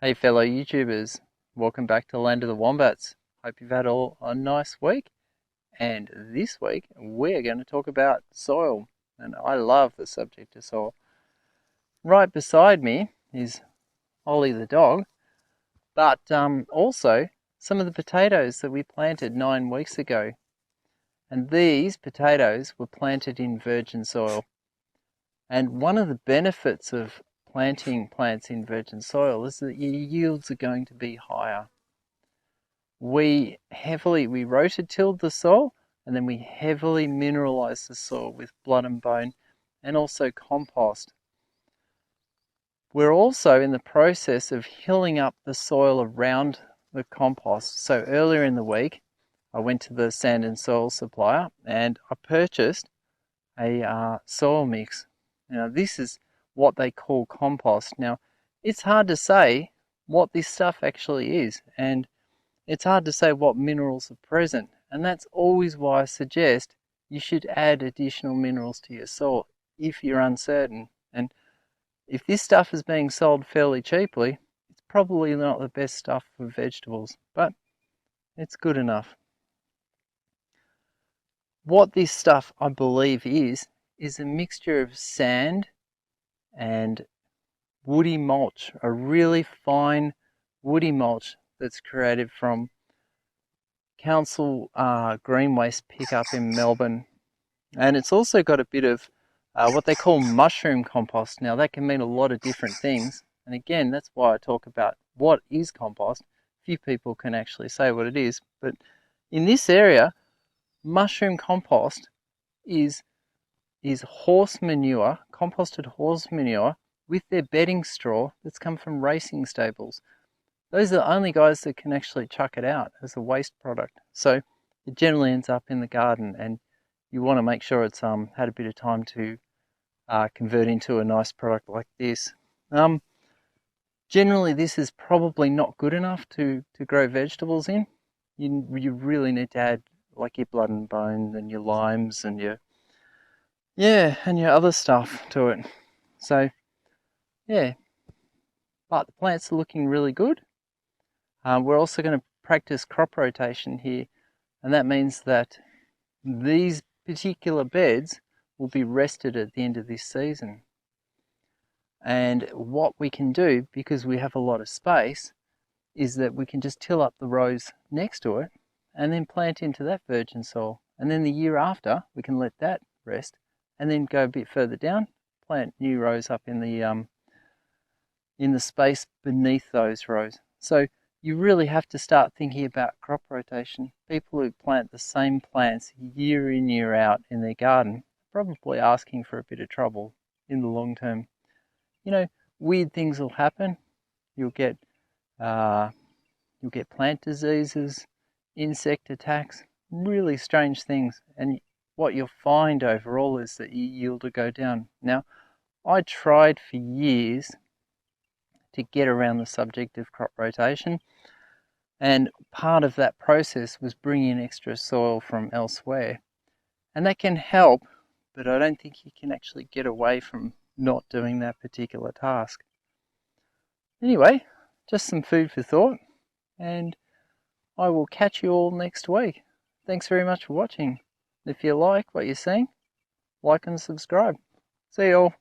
Hey fellow YouTubers, welcome back to Land of the Wombats. Hope you've had a nice week. And this week we're going to talk about soil. And I love the subject of soil. Right beside me is Ollie the dog, but also some of the potatoes that we planted 9 weeks ago. And these potatoes were planted in virgin soil. And one of the benefits of planting plants in virgin soil is that your yields are going to be higher. We rototilled the soil, and then we heavily mineralized the soil with blood and bone and also compost. We're also in the process of hilling up the soil around the compost. So earlier in the week, I went to the sand and soil supplier and I purchased a soil mix. Now this is what they call compost. Now it's hard to say what this stuff actually is, and it's hard to say what minerals are present, and that's always why I suggest you should add additional minerals to your soil if you're uncertain. And if this stuff is being sold fairly cheaply, it's probably not the best stuff for vegetables, but it's good enough. What this stuff I believe is a mixture of sand and woody mulch, a really fine woody mulch that's created from council green waste pickup in Melbourne. And it's also got a bit of what they call mushroom compost. Now that can mean a lot of different things, and again that's why I talk about what is compost. Few people can actually say what it is, but in this area mushroom compost is horse manure, composted horse manure with their bedding straw that's come from racing stables. Those are the only guys that can actually chuck it out as a waste product. So it generally ends up in the garden, and you want to make sure it's had a bit of time to convert into a nice product like this. Generally this is probably not good enough to grow vegetables in. You really need to add like your blood and bone and your limes and your other stuff to it. So yeah, but the plants are looking really good. We're also going to practice crop rotation here, and that means that these particular beds will be rested at the end of this season. And what we can do, because we have a lot of space, is that we can just till up the rows next to it and then plant into that virgin soil. And then the year after, we can let that rest and then go a bit further down, plant new rows up in the space beneath those rows. So you really have to start thinking about crop rotation. People who plant the same plants year in, year out in their garden are probably asking for a bit of trouble in the long term. Weird things will happen. You'll get plant diseases, insect attacks, really strange things. And what you'll find overall is that your yield will go down. Now, I tried for years to get around the subject of crop rotation, and part of that process was bringing in extra soil from elsewhere. And that can help, but I don't think you can actually get away from not doing that particular task. Anyway, just some food for thought, and I will catch you all next week. Thanks very much for watching. If you like what you're seeing, like and subscribe. See you all.